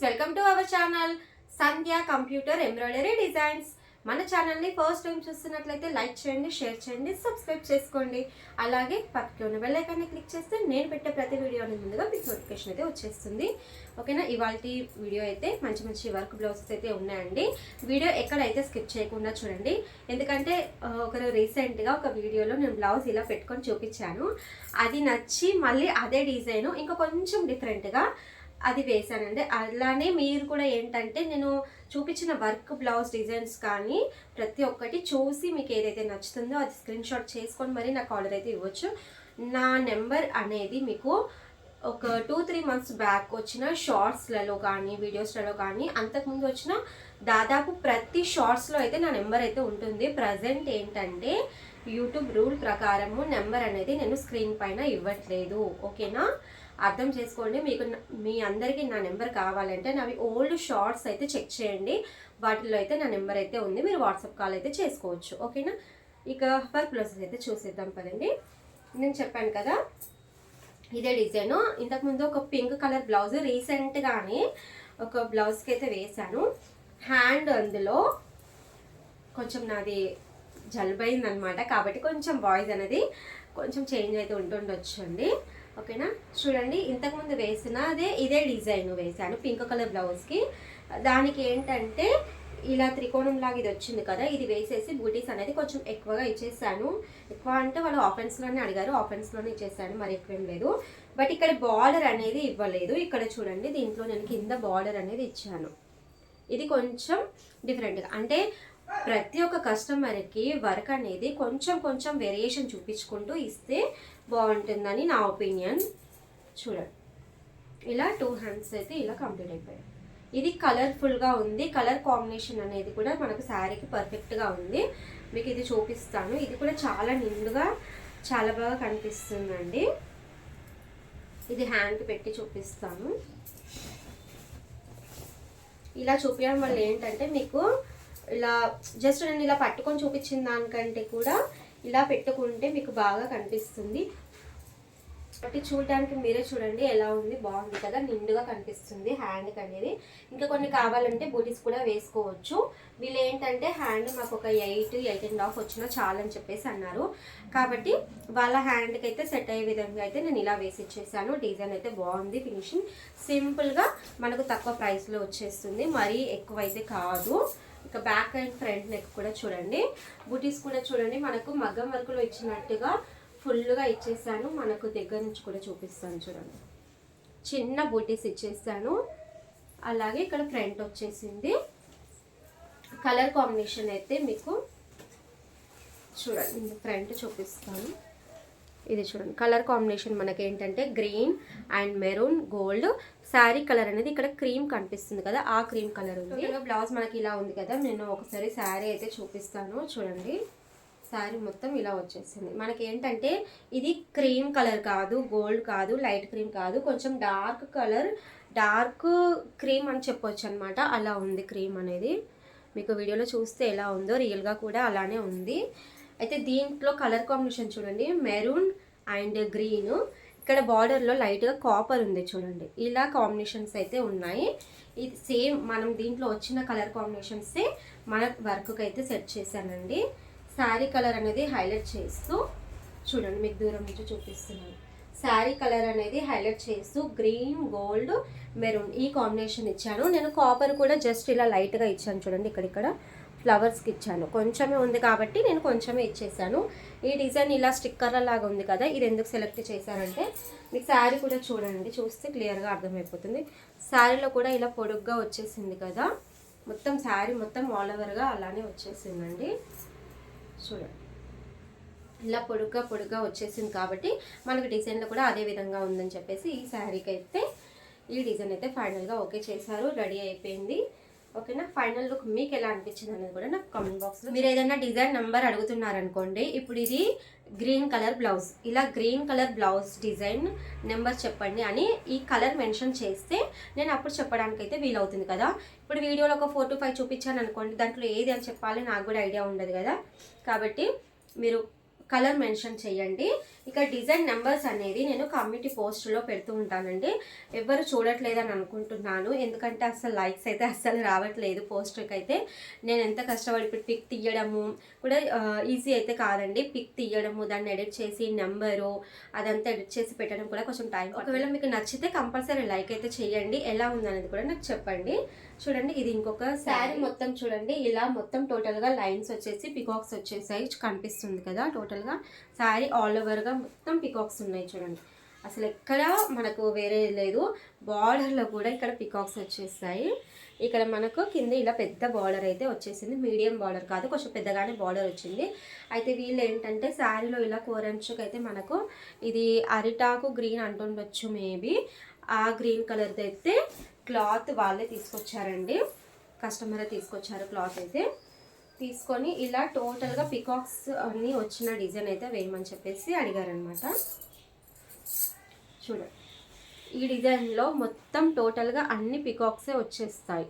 Welcome to our channel Sandhya computer embroidery designs. మన ఛానల్ని first time చూస్తున్నట్లయితే like చేయండి, షేర్ చేయండి, సబ్స్క్రైబ్ చేసుకోండి. అలాగే పక్కన ఉన్న బెల్ ఐకాన్ని క్లిక్ చేస్తే నేను పెట్టే ప్రతి వీడియోని ముందుగా మీకు నోటిఫికేషన్ అయితే వచ్చేస్తుంది. ఓకేనా, ఇవాళ వీడియో అయితే మంచి వర్క్ బ్లౌజెస్ అయితే ఉన్నాయండి. వీడియో ఎక్కడైతే స్కిప్ చేయకుండా చూడండి, ఎందుకంటే ఒకరు రీసెంట్గా ఒక వీడియోలో నేను బ్లౌజ్ ఇలా పెట్టుకొని చూపించాను. అది నచ్చి మళ్ళీ అదే డిజైను ఇంకా కొంచెం డిఫరెంట్గా అది వేసానండి. అలానే మీరు కూడా ఏంటంటే నేను చూపించిన వర్క్ బ్లౌజ్ డిజైన్స్ కానీ ప్రతి ఒక్కటి చూసి మీకు ఏదైతే నచ్చుతుందో అది స్క్రీన్ షాట్ చేసుకొని మరి నాకు ఆర్డర్ అయితే ఇవ్వచ్చు. నా నెంబర్ అనేది మీకు ఒక 2-3 మంత్స్ బ్యాక్ వచ్చిన షార్ట్స్లలో కానీ వీడియోస్లలో కానీ అంతకుముందు వచ్చిన దాదాపు ప్రతి షార్ట్స్లో అయితే నా నెంబర్ అయితే ఉంటుంది. ప్రజెంట్ ఏంటంటే యూట్యూబ్ రూల్ ప్రకారము నెంబర్ అనేది నేను స్క్రీన్ పైన ఇవ్వట్లేదు. ఓకేనా, అర్థం చేసుకోండి. మీకు మీ అందరికీ నా నెంబర్ కావాలంటే నావి ఓల్డ్ షార్ట్స్ అయితే చెక్ చేయండి, వాటిల్లో అయితే నా నెంబర్ అయితే ఉంది. మీరు వాట్సాప్ కాల్ అయితే చేసుకోవచ్చు. ఓకేనా, ఇక వర్క్ బ్లౌజెస్ అయితే చూసేద్దాం పదండి. నేను చెప్పాను కదా ఇదే డిజైను. ఇంతకుముందు ఒక పింక్ కలర్ బ్లౌజ్ రీసెంట్గానే ఒక బ్లౌజ్కి అయితే వేశాను. హ్యాండ్ అందులో కొంచెం నాది జలుబైందనమాట, కాబట్టి కొంచెం వాయిస్ అనేది కొంచెం చేంజ్ అయితే ఉంటుండొచ్చు అండి. ఓకేనా, చూడండి ఇంతకుముందు వేసిన ఇదే డిజైన్ వేసాను పింక్ కలర్ బ్లౌజ్కి. దానికి ఏంటంటే ఇలా త్రికోణం లాగా ఇది వచ్చింది కదా, ఇది వేసేసి బూటీస్ అనేది కొంచెం ఎక్కువగా ఇచ్చేసాను. ఎక్కువ అంటే వాళ్ళు ఆఫెన్స్లోనే అడిగారు, ఆఫెన్స్లోనే ఇచ్చేసాను, మరి ఎక్కువేం లేదు. బట్ ఇక్కడ బార్డర్ అనేది ఇవ్వలేదు. ఇక్కడ చూడండి, దీంట్లో నేను కింద బార్డర్ అనేది ఇచ్చాను. ఇది కొంచెం డిఫరెంట్గా, అంటే ప్రతి ఒక్క కస్టమర్కి వర్క్ అనేది కొంచెం వేరియేషన్ చూపించుకుంటూ ఇస్తే బాగుంటుందని నా ఒపీనియన్. చూడండి, ఇలా 2 హ్యాండ్స్ అయితే ఇలా కంప్లీట్ అయిపోయాయి. ఇది కలర్ఫుల్గా ఉంది. కలర్ కాంబినేషన్ అనేది కూడా మనకు శారీకి పర్ఫెక్ట్గా ఉంది. మీకు ఇది చూపిస్తాను. ఇది కూడా చాలా నిండుగా చాలా బాగా కనిపిస్తుందండి. ఇది హ్యాండ్కి పెట్టి చూపిస్తాను. ఇలా చూపించడం వల్ల ఏంటంటే మీకు ఇలా జస్ట్ నేను ఇలా పట్టుకొని చూపించిన దానికంటే కూడా ఇలా పెట్టుకుంటే మీకు బాగా కనిపిస్తుంది. కాబట్టి చూడడానికి మీరే చూడండి ఎలా ఉంది, బాగుంది కదా, నిండుగా కనిపిస్తుంది హ్యాండ్కి అనేది. ఇంకా కొన్ని కావాలంటే బూటీస్ కూడా వేసుకోవచ్చు. వీళ్ళు ఏంటంటే హ్యాండ్ మాకు ఒక 8.5 వచ్చినా చాలని చెప్పేసి అన్నారు. కాబట్టి వాళ్ళ హ్యాండ్కి అయితే సెట్ అయ్యే విధంగా అయితే నేను ఇలా వేసి ఇచ్చేసాను. డిజైన్ అయితే బాగుంది, ఫినిషింగ్ సింపుల్గా మనకు తక్కువ ప్రైస్లో వచ్చేస్తుంది, మరీ ఎక్కువ అయితే కాదు. ఇక బ్యాక్ అండ్ ఫ్రంట్ నెక్ కూడా చూడండి, బూటీస్ కూడా చూడండి మనకు మగ్గం వర్క్లో ఇచ్చినట్టుగా ఫుల్గా ఇచ్చేసాను. మనకు దగ్గర నుంచి కూడా చూపిస్తాను చూడండి, చిన్న బూటీస్ ఇచ్చేసాను. అలాగే ఇక్కడ ఫ్రంట్ వచ్చేసింది. కలర్ కాంబినేషన్ అయితే మీకు చూడండి, ఫ్రంట్ చూపిస్తాను. ఇది చూడండి, కలర్ కాంబినేషన్ మనకి ఏంటంటే green and maroon gold. Sari colour అనేది ఇక్కడ క్రీమ్ కనిపిస్తుంది కదా, ఆ క్రీమ్ కలర్ ఉంది. బ్లౌజ్ మనకి ఇలా ఉంది కదా, నేను ఒకసారి శారీ అయితే చూపిస్తాను చూడండి. శారీ మొత్తం ఇలా వచ్చేసింది. మనకి ఏంటంటే ఇది క్రీమ్ కలర్ కాదు, గోల్డ్ కాదు, లైట్ క్రీమ్ కాదు, కొంచెం డార్క్ కలర్, డార్క్ క్రీమ్ అని చెప్పొచ్చు అనమాట. అలా ఉంది క్రీమ్ అనేది. మీకు వీడియోలో చూస్తే ఎలా ఉందో రియల్గా కూడా అలానే ఉంది. అయితే దీంట్లో కలర్ కాంబినేషన్ చూడండి, మెరూన్ అండ్ గ్రీన్. ఇక్కడ బార్డర్లో లైట్గా కాపర్ ఉంది చూడండి. ఇలా కాంబినేషన్స్ అయితే ఉన్నాయి. ఇది సేమ్ మనం దీంట్లో వచ్చిన కలర్ కాంబినేషన్సే మన వర్క్కి అయితే సెట్ చేశానండి. శారీ కలర్ అనేది హైలైట్ చేస్తూ చూడండి, మీకు దూరం నుంచి చూపిస్తున్నాను. శారీ కలర్ అనేది హైలైట్ చేస్తూ గ్రీన్, గోల్డ్, మెరూన్ ఈ కాంబినేషన్ ఇచ్చాను. నేను కాపర్ కూడా జస్ట్ ఇలా లైట్గా ఇచ్చాను చూడండి, ఇక్కడిక్కడ ఫ్లవర్స్కి ఇచ్చాను. కొంచెమే ఉంది కాబట్టి నేను కొంచెమే ఇచ్చేసాను. ఈ డిజైన్ ఇలా స్టిక్కర్ల లాగా ఉంది కదా, ఇది ఎందుకు సెలెక్ట్ చేశానంటే మీకు శారీ కూడా చూడండి, చూస్తే క్లియర్గా అర్థమైపోతుంది. శారీలో కూడా ఇలా పొడుగ్గా వచ్చేసింది కదా, మొత్తం శారీ మొత్తం ఆల్ ఓవర్గా అలానే వచ్చేసిందండి. చూడండి, ఇలా పొడుగ్గా వచ్చేసింది కాబట్టి మనకు డిజైన్లో కూడా అదే విధంగా ఉందని చెప్పేసి ఈ శారీకి అయితే ఈ డిజైన్ అయితే ఫైనల్గా ఓకే చేశారు, రెడీ అయిపోయింది. ఓకేనా, ఫైనల్ లుక్ మీకు ఎలా అనిపించింది అనేది కూడా నాకు కామెంట్ బాక్స్లో. మీరు ఏదైనా డిజైన్ నెంబర్ అడుగుతున్నారనుకోండి, ఇప్పుడు ఇది గ్రీన్ కలర్ బ్లౌజ్, ఇలా green colour blouse design number చెప్పండి అని ఈ కలర్ మెన్షన్ చేస్తే నేను అప్పుడు చెప్పడానికి అయితే వీలవుతుంది కదా. ఇప్పుడు వీడియోలో ఒక 4 to 5 చూపించాను అనుకోండి, దాంట్లో ఏది అని చెప్పాలి నాకు కూడా ఐడియా ఉండదు కదా. కాబట్టి మీరు కలర్ మెన్షన్ చేయండి. ఇక డిజైన్ నెంబర్స్ అనేది నేను కమ్యూనిటీ పోస్ట్లో పెడుతూ ఉంటానండి. ఎవరు చూడట్లేదని అనుకుంటున్నాను, ఎందుకంటే అసలు లైక్స్ అయితే అస్సలు రావట్లేదు పోస్ట్కి అయితే. నేను ఎంత కష్టపడి ఇప్పుడు పిక్ తీయడము కూడా ఈజీ అయితే కాదండి. పిక్ తీయడము, దాన్ని ఎడిట్ చేసి నెంబరు అదంతా ఎడిట్ చేసి పెట్టడం కూడా కొంచెం టైం. ఒకవేళ మీకు నచ్చితే కంపల్సరీ లైక్ అయితే చేయండి. ఎలా ఉందనేది కూడా నాకు చెప్పండి. చూడండి, ఇది ఇంకొక శారీ మొత్తం చూడండి, ఇలా మొత్తం టోటల్గా లైన్స్ వచ్చేసి పికాక్స్ వచ్చేసాయి, కనిపిస్తుంది కదా. టోటల్గా శారీ ఆల్ ఓవర్గా మొత్తం పికాక్స్ ఉన్నాయి చూడండి. అసలు ఎక్కడ మనకు వేరే లేదు. బార్డర్లో కూడా ఇక్కడ పికాక్స్ వచ్చేసాయి. ఇక్కడ మనకు కింద ఇలా పెద్ద బార్డర్ అయితే వచ్చేసింది, మీడియం బార్డర్ కాదు, కొంచెం పెద్దగానే బార్డర్ వచ్చింది. అయితే వీళ్ళు ఏంటంటే శారీలో ఇలా కోరంచుకు అయితే మనకు ఇది అరిటాకు గ్రీన్ అంటుండొచ్చు మేబీ, ఆ గ్రీన్ కలర్ది అయితే క్లాత్ వాళ్ళే తీసుకొచ్చారండి, కస్టమరే తీసుకొచ్చారు. క్లాత్ అయితే తీసుకొని ఇలా టోటల్గా పికాక్స్ అన్నీ వచ్చిన డిజైన్ అయితే వేయమని చెప్పేసి అడిగారనమాట. చూడండి, ఈ డిజైన్లో మొత్తం టోటల్గా అన్ని పికాక్సే వచ్చేస్తాయి,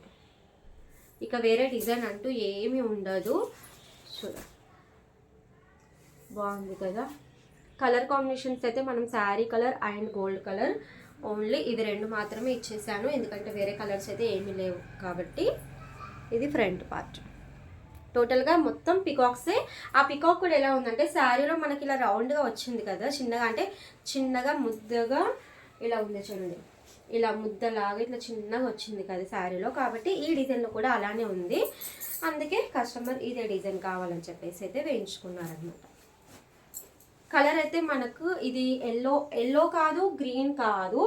ఇక వేరే డిజైన్ అంటూ ఏమీ ఉండదు. చూడండి, బాగుంది కదా. కలర్ కాంబినేషన్స్ అయితే మనం sari colour and gold colour only ఇవి రెండు మాత్రమే ఇచ్చేసాను, ఎందుకంటే వేరే కలర్స్ అయితే ఏమీ లేవు కాబట్టి. ఇది ఫ్రంట్ పార్ట్, టోటల్గా మొత్తం పికాక్సే. ఆ పికాక్ కూడా ఎలా ఉందంటే శారీలో మనకి ఇలా రౌండ్గా వచ్చింది కదా, చిన్నగా అంటే చిన్నగా ముద్దగా ఇలా ఉంది చూడండి, ఇలా ముద్దలాగా ఇట్లా చిన్నగా వచ్చింది కదా శారీలో, కాబట్టి ఈ డిజైన్లో కూడా అలానే ఉంది. అందుకే కస్టమర్ ఇదే డిజైన్ కావాలని చెప్పేసి అయితే వేయించుకున్నారనమాట. కలర్ అయితే మనకు ఇది ఎల్లో కాదు, గ్రీన్ కాదు,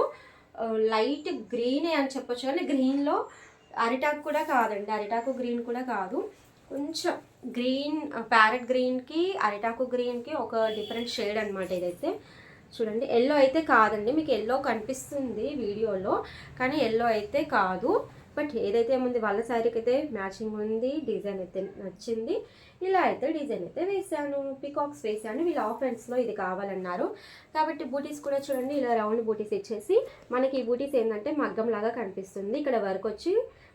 లైట్ గ్రీనే అని చెప్పొచ్చు. కానీ గ్రీన్లో అరిటాకు కూడా కాదండి, అరిటాకు గ్రీన్ కూడా కాదు, కొంచెం గ్రీన్, ప్యారెట్ గ్రీన్కి అరిటాకు గ్రీన్కి ఒక డిఫరెంట్ షేడ్ అనమాట ఇదైతే. చూడండి, ఎల్లో అయితే కాదండి, మీకు ఎల్లో కనిపిస్తుంది వీడియోలో, కానీ ఎల్లో అయితే కాదు. బట్ ఏదైతే ఏముంది వాళ్ళ శారీకి అయితే మ్యాచింగ్ ఉంది, డిజైన్ అయితే నచ్చింది. ఇలా అయితే డిజైన్ అయితే వేసాను, పికాక్స్ వేసాను. వీళ్ళు ఆఫ్ హ్యాండ్స్లో ఇది కావాలన్నారు కాబట్టి బూటీస్ కూడా చూడండి, ఇలా రౌండ్ బూటీస్ ఇచ్చేసి మనకి ఈ బూటీస్ ఏంటంటే మగ్గం లాగా కనిపిస్తుంది. ఇక్కడ వరకు వచ్చి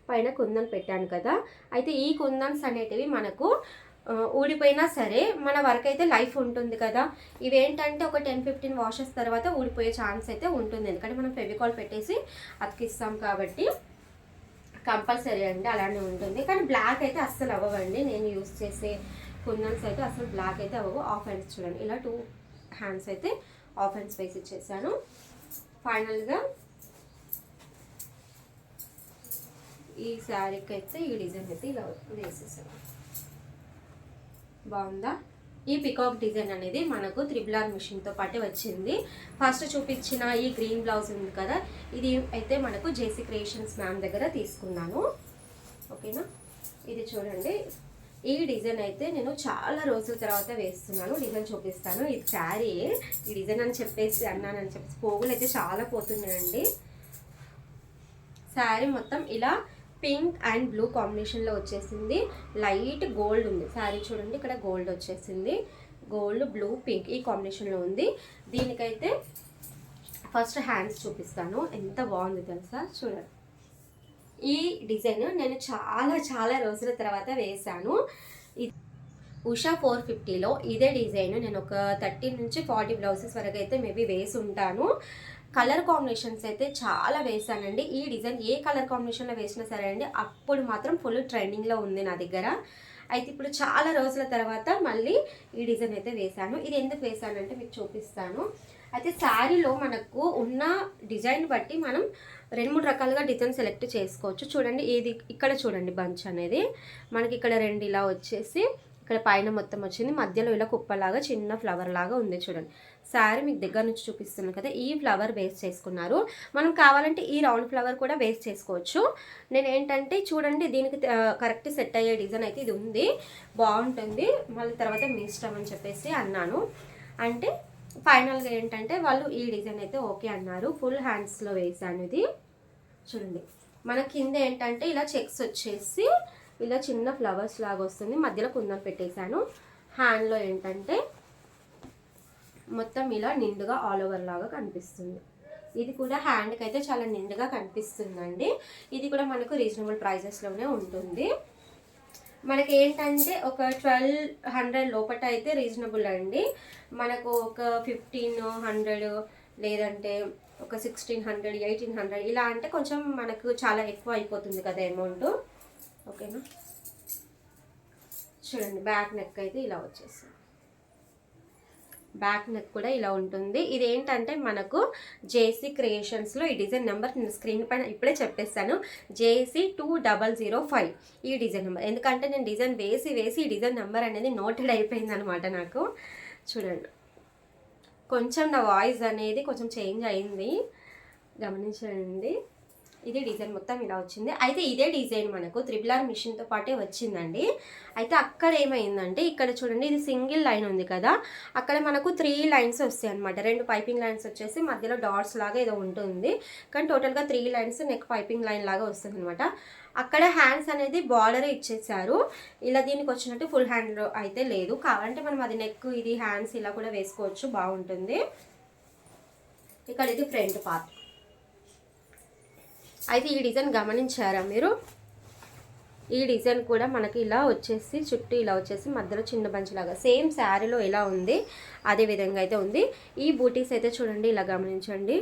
పైన కుందన్ పెట్టాను కదా. అయితే ఈ కుందన్స్ అనేటివి మనకు ఊడిపోయినా సరే మన వర్క్ అయితే లైఫ్ ఉంటుంది కదా. ఇవేంటంటే ఒక 10-15 వాషెస్ తర్వాత ఊడిపోయే ఛాన్స్ అయితే ఉంటుంది, ఎందుకంటే మనం ఫెవికాల్ పెట్టేసి అతికిస్తాం కాబట్టి కంపల్సరీ అండి, అలానే ఉంటుంది. కానీ బ్లాక్ అయితే అస్సలు అవ్వవండి, నేను యూస్ చేసే కుందన్స్ అయితే అసలు బ్లాక్ అయితే అవ్వవు. ఆఫ్ హ్యాండ్స్ చూడండి, ఇలా 2 హ్యాండ్స్ అయితే ఆఫ్ హ్యాండ్స్ వేసి ఇచ్చేసాను. ఫైనల్గా ఈ శారీకి అయితే ఈ డిజైన్ అయితే ఇలా వేసేసాను. బాగుందా? ఈ పికాక్ డిజైన్ అనేది మనకు 3R మిషన్తో పాటు వచ్చింది. ఫస్ట్ చూపించిన ఈ గ్రీన్ బ్లౌజ్ ఉంది కదా, ఇది అయితే మనకు జేసీ క్రియేషన్స్ మ్యామ్ దగ్గర తీసుకున్నాను. ఓకేనా, ఇది చూడండి, ఈ డిజైన్ అయితే నేను చాలా రోజుల తర్వాత వేస్తున్నాను. డిజైన్ చూపిస్తాను. ఇది శారీ, ఈ డిజైన్ అని చెప్పేసి అన్నానని చెప్పేసి పోగులు అయితే చాలా పోతున్నాయండి. శారీ మొత్తం ఇలా పింక్ అండ్ బ్లూ కాంబినేషన్లో వచ్చేసింది, లైట్ గోల్డ్ ఉంది శారీ చూడండి, ఇక్కడ గోల్డ్ వచ్చేసింది, గోల్డ్ బ్లూ పింక్ ఈ కాంబినేషన్లో ఉంది. దీనికైతే ఫస్ట్ హ్యాండ్స్ చూపిస్తాను, ఎంత బాగుంది తెలుసా. చూడండి, ఈ డిజైన్ నేను చాలా రోజుల తర్వాత వేశాను. ఉషా 450లో ఇదే డిజైన్ నేను ఒక 30 నుంచి 40 బ్లౌజెస్ వరకు అయితే మేబీ వేసి ఉంటాను. కలర్ కాంబినేషన్స్ అయితే చాలా వేసానండి. ఈ డిజైన్ ఏ కలర్ కాంబినేషన్లో వేసినా సరే అండి, అప్పుడు మాత్రం ఫుల్ ట్రెండింగ్లో ఉంది నా దగ్గర. అయితే ఇప్పుడు చాలా రోజుల తర్వాత మళ్ళీ ఈ డిజైన్ అయితే వేశాను. ఇది ఎందుకు వేసానంటే మీకు చూపిస్తాను. అయితే శారీలో మనకు ఉన్న డిజైన్ బట్టి మనం 2-3 రకాలుగా డిజైన్ సెలెక్ట్ చేసుకోవచ్చు. చూడండి, ఇది ఇక్కడ చూడండి, బంచ్ అనేది మనకి ఇక్కడ 2 ఇలా వచ్చేసి ఇక్కడ పైన మొత్తం వచ్చింది, మధ్యలో ఇలా కుప్పలాగా చిన్న ఫ్లవర్ లాగా ఉంది చూడండి. శారీ మీకు దగ్గర నుంచి చూపిస్తున్నాను కదా, ఈ ఫ్లవర్ వేస్ట్ చేసుకున్నారు. మనం కావాలంటే ఈ రౌండ్ ఫ్లవర్ కూడా వేస్ట్ చేసుకోవచ్చు. నేను ఏంటంటే చూడండి, దీనికి కరెక్ట్ సెట్ అయ్యే డిజైన్ అయితే ఇది ఉంది, బాగుంటుంది, మళ్ళీ తర్వాత మీ ఇష్టం అని చెప్పేసి అన్నాను. అంటే ఫైనల్గా ఏంటంటే వాళ్ళు ఈ డిజైన్ అయితే ఓకే అన్నారు. ఫుల్ హ్యాండ్స్లో వేసాను. ఇది చూడండి, మన కింద ఏంటంటే ఇలా చెక్స్ వచ్చేసి ఇలా చిన్న ఫ్లవర్స్ లాగా వస్తుంది, మధ్యలో కుందం పెట్టేశాను. హ్యాండ్లో ఏంటంటే మొత్తం ఇలా నిండుగా ఆల్ ఓవర్ లాగా కనిపిస్తుంది. ఇది కూడా హ్యాండ్కి అయితే చాలా నిండుగా కనిపిస్తుందండి. ఇది కూడా మనకు రీజనబుల్ ప్రైజెస్లోనే ఉంటుంది. మనకి ఏంటంటే ఒక 1200 లోపట అయితే రీజనబుల్ అండి. మనకు ఒక 1500 లేదంటే ఒక 1600 1800 ఇలా అంటే కొంచెం మనకు చాలా ఎక్కువ అయిపోతుంది కదా అమౌంట్. ఓకేనా, చూడండి బ్యాక్ నెక్ అయితే ఇలా వచ్చేస్తుంది. బ్యాక్ నెక్ కూడా ఇలా ఉంటుంది. ఇది ఏంటంటే మనకు జేసీ క్రియేషన్స్లో ఈ డిజైన్ నెంబర్ నేను స్క్రీన్ పైన ఇప్పుడే చెప్పేస్తాను, JC 2005 ఈ డిజైన్ నెంబర్. ఎందుకంటే నేను డిజైన్ వేసి ఈ డిజైన్ నెంబర్ అనేది నోటెడ్ అయిపోయింది అనమాట నాకు. చూడండి, కొంచెం నా వాయిస్ అనేది కొంచెం చేంజ్ అయింది, గమనించండి. ఇది డిజైన్ మొత్తం ఇలా వచ్చింది. అయితే ఇదే డిజైన్ మనకు RRR మిషన్తో పాటే వచ్చిందండి. అయితే అక్కడ ఏమైందంటే ఇక్కడ చూడండి, ఇది సింగిల్ లైన్ ఉంది కదా, అక్కడ మనకు 3 లైన్స్ వస్తాయి అనమాట. 2 పైపింగ్ లైన్స్ వచ్చేసి మధ్యలో డాట్స్ లాగా ఏదో ఉంటుంది, కానీ టోటల్గా 3 లైన్స్ నెక్ పైపింగ్ లైన్ లాగా వస్తుంది అనమాట. అక్కడ హ్యాండ్స్ అనేది బార్డరే ఇచ్చేసారు. ఇలా దీనికి వచ్చినట్టు ఫుల్ హ్యాండ్ అయితే లేదు. కావాలంటే మనం అది నెక్ ఇది హ్యాండ్స్ ఇలా కూడా వేసుకోవచ్చు, బాగుంటుంది. ఇక్కడ ఇది ఫ్రంట్ పార్ట్. అయితే ఈ డిజైన్ గమనించారా మీరు? ఈ డిజైన్ కూడా మనకి ఇలా వచ్చేసి చుట్టూ ఇలా వచ్చేసి మధ్యలో చిన్న బంచ్ లాగా సేమ్ శారీలో ఎలా ఉంది అదే విధంగా అయితే ఉంది. ఈ బూటీస్ అయితే చూడండి, ఇలా గమనించండి,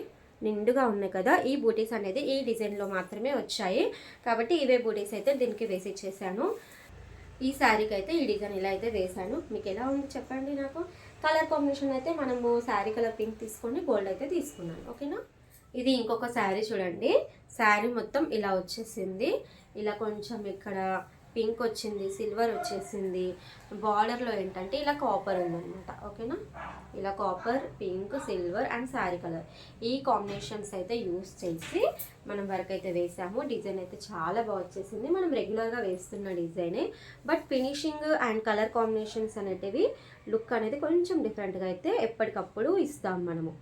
నిండుగా ఉన్నాయి కదా. ఈ బూటీస్ అనేది ఈ డిజైన్లో మాత్రమే వచ్చాయి కాబట్టి ఇవే బూటీస్ అయితే దీనికి వేసి ఇచ్చేసాను. ఈ శారీకి అయితే ఈ డిజైన్ ఇలా అయితే వేసాను. మీకు ఎలా ఉంది చెప్పండి నాకు. కలర్ కాంబినేషన్ అయితే మనము శారీ కలర్ పింక్ తీసుకొని గోల్డ్ అయితే తీసుకున్నాను. ఓకేనా, ఇది ఇంకొక శారీ చూడండి. శారీ మొత్తం ఇలా వచ్చేసింది. ఇలా కొంచెం ఇక్కడ పింక్ వచ్చింది, సిల్వర్ వచ్చేసింది. బార్డర్లో ఏంటంటే ఇలా కాపర్ ఉందన్నమాట. ఓకేనా, ఇలా copper, pink, silver and sari colour ఈ కాంబినేషన్స్ అయితే యూస్ చేసి మనం వర్క్ అయితే వేసాము. డిజైన్ అయితే చాలా బాగా వచ్చేసింది. మనం రెగ్యులర్గా వేస్తున్న డిజైనే, but finishing and colour combinations అనేటివి లుక్ అనేది కొంచెం డిఫరెంట్గా అయితే ఎప్పటికప్పుడు ఇస్తాం మనము.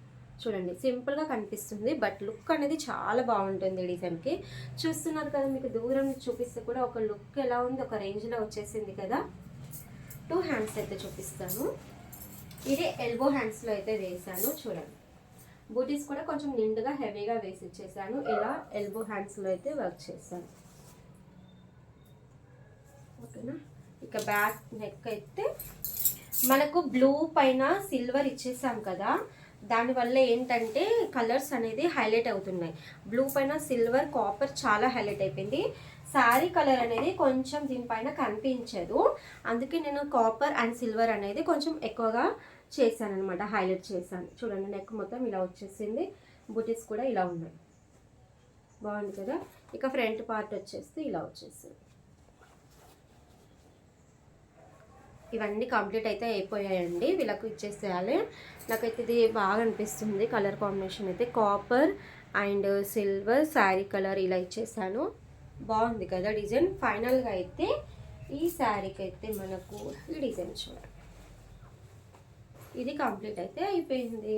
చూడండి, సింపుల్గా కనిపిస్తుంది బట్ లుక్ అనేది చాలా బాగుంటుంది డిజైన్కి. చూస్తున్నారు కదా, మీకు దూరం చూపిస్తే కూడా ఒక లుక్ ఎలా ఉంది, ఒక రేంజ్లో వచ్చేసింది కదా. 2 హ్యాండ్స్ అయితే చూపిస్తాను. ఇది ఎల్బో హ్యాండ్స్లో అయితే వేసాను. చూడండి, బూటీస్ కూడా కొంచెం నిండుగా హెవీగా వేసి ఇచ్చేసాను. ఇలా ఎల్బో హ్యాండ్స్లో అయితే వర్క్ చేశాను. ఓకేనా, ఇక బ్యాక్ నెక్ అయితే మనకు బ్లూ పైన సిల్వర్ ఇచ్చేసాం కదా, దానివల్ల ఏంటంటే కలర్స్ అనేది హైలైట్ అవుతున్నాయి. బ్లూ పైన సిల్వర్, కాపర్ చాలా హైలైట్ అయిపోయింది. శారీ కలర్ అనేది కొంచెం దీనిపైన కనిపించదు, అందుకే నేను కాపర్ అండ్ సిల్వర్ అనేది కొంచెం ఎక్కువగా చేశాను అనమాట, హైలైట్ చేశాను. చూడండి, నెక్ మొత్తం ఇలా వచ్చేసింది, బూటీస్ కూడా ఇలా ఉన్నాయి, బాగుంది కదా. ఇక ఫ్రంట్ పార్ట్ వచ్చేసి ఇలా వచ్చేసింది. ఇవన్నీ కంప్లీట్ అయితే అయిపోయాయండి, వీళ్ళకు ఇచ్చేసేయాలి. నాకైతే ఇది బాగా అనిపిస్తుంది కలర్ కాంబినేషన్ అయితే. Copper and silver sari colour ఇలా ఇచ్చేసాను, బాగుంది కదా డిజైన్. ఫైనల్గా అయితే ఈ శారీకి అయితే మనకు ఈ డిజైన్ చూడండి, ఇది కంప్లీట్ అయితే అయిపోయింది.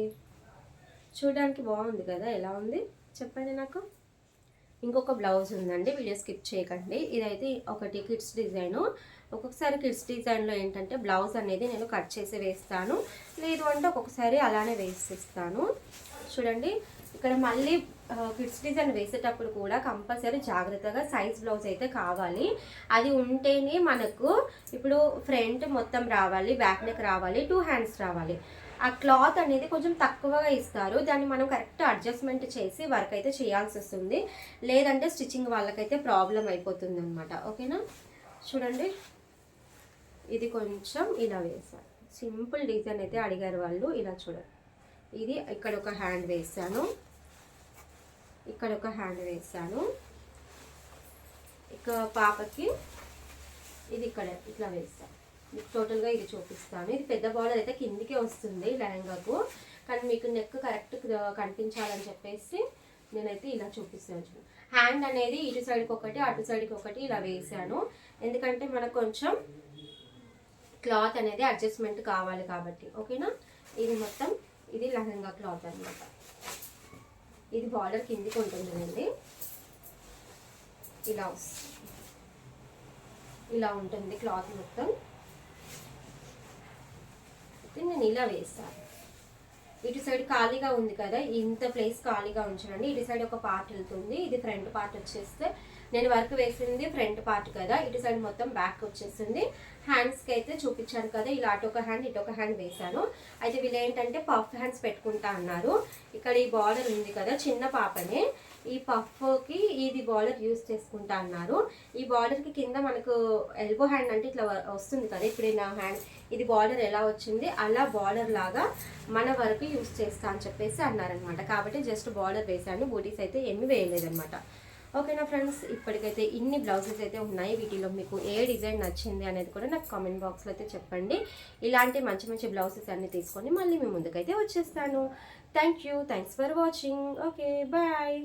చూడడానికి బాగుంది కదా, ఎలా ఉంది చెప్పండి నాకు. ఇంకొక బ్లౌజ్ ఉందండి, వీడియో స్కిప్ చేయకండి. ఇదైతే ఒకటి కిడ్స్ డిజైను. ఒక్కొక్కసారి కిడ్స్ డిజైన్లో ఏంటంటే బ్లౌజ్ అనేది నేను కట్ చేసి వేస్తాను, లేదు అంటే ఒక్కొక్కసారి అలానే వేసిస్తాను. చూడండి, ఇక్కడ మళ్ళీ కిడ్స్ డిజైన్ వేసేటప్పుడు కూడా కంపల్సరీ జాగ్రత్తగా సైజ్ బ్లౌజ్ అయితే కావాలి. అది ఉంటేనే మనకు ఇప్పుడు ఫ్రంట్ మొత్తం రావాలి, బ్యాక్ నెక్ రావాలి, 2 హ్యాండ్స్ రావాలి. ఆ క్లాత్ అనేది కొంచెం తక్కువగా ఇస్తారు, దాన్ని మనం కరెక్ట్ అడ్జస్ట్మెంట్ చేసి వర్క్ అయితే చేయాల్సి వస్తుంది, లేదంటే స్టిచ్చింగ్ వాళ్ళకైతే ప్రాబ్లం అయిపోతుంది అనమాట. ఓకేనా, చూడండి, ఇది కొంచెం ఇలా వేసాను. సింపుల్ డిజైన్ అయితే అడిగారు వాళ్ళు. ఇలా చూడండి, ఇది ఇక్కడ ఒక హ్యాండ్ వేసాను, ఇక్కడ ఒక హ్యాండ్ వేసాను, ఇక పాపకి ఇది ఇక్కడ ఇట్లా వేస్తాను. మీకు టోటల్గా ఇది చూపిస్తాను. ఇది పెద్ద బార్డర్ అయితే కిందికే వస్తుంది లెహంగాకు, కానీ మీకు నెక్ కరెక్ట్ కనిపించాలని చెప్పేసి నేనైతే ఇలా చూపిస్తాను. హ్యాండ్ అనేది ఇటు సైడ్కి ఒకటి అటు సైడ్కి ఒకటి ఇలా వేసాను, ఎందుకంటే మనకు కొంచెం క్లాత్ అనేది అడ్జస్ట్మెంట్ కావాలి కాబట్టి. ఓకేనా, ఇది మొత్తం ఇది లెహంగా క్లాత్ అనమాట. ఇది బార్డర్ కిందికి ఉంటుందండి, ఇలా ఉంటుంది క్లాత్ మొత్తం. నేను ఇలా వేస్తాను, ఇటు సైడ్ ఖాళీగా ఉంది కదా, ఇంత ప్లేస్ ఖాళీగా ఉంచానండి. ఇటు సైడ్ ఒక పార్ట్ వెళ్తుంది, ఇది ఫ్రంట్ పార్ట్ వచ్చేస్తే నేను వర్క్ వేసింది ఫ్రంట్ పార్ట్ కదా, ఇటు సైడ్ మొత్తం బ్యాక్ వచ్చేసింది. హ్యాండ్స్కి అయితే చూపించాను కదా, ఇలా అటు ఒక హ్యాండ్ ఇటు ఒక హ్యాండ్ వేశాను. అయితే వీళ్ళు ఏంటంటే పఫ్ హ్యాండ్స్ పెట్టుకుంటా అన్నారు. ఇక్కడ ఈ బార్డర్ ఉంది కదా, చిన్న పాపనే ఈ పఫ్కి ఇది బార్డర్ యూస్ చేసుకుంటా అన్నారు. ఈ బార్డర్కి కింద మనకు ఎల్బో హ్యాండ్ అంటే ఇట్లా వస్తుంది కదా, ఇప్పుడు నా హ్యాండ్ ఇది బార్డర్ ఎలా వచ్చింది అలా బార్డర్ లాగా మన వరకు యూస్ చేస్తా అని చెప్పేసి అన్నారనమాట. కాబట్టి జస్ట్ బార్డర్ వేసాను, బూటీస్ అయితే ఏమీ వేయలేదన్నమాట. ఓకేనా ఫ్రెండ్స్, ఇప్పటికైతే ఇన్ని బ్లౌజెస్ అయితే ఉన్నాయి. వీటిలో మీకు ఏ డిజైన్ నచ్చింది అనేది కూడా నాకు కామెంట్ బాక్స్లో అయితే చెప్పండి. ఇలాంటి మంచి మంచి బ్లౌజెస్ అన్ని తీసుకొని మళ్ళీ మీ ముందుకైతే వచ్చేస్తాను. Thanks for watching. Okay, bye.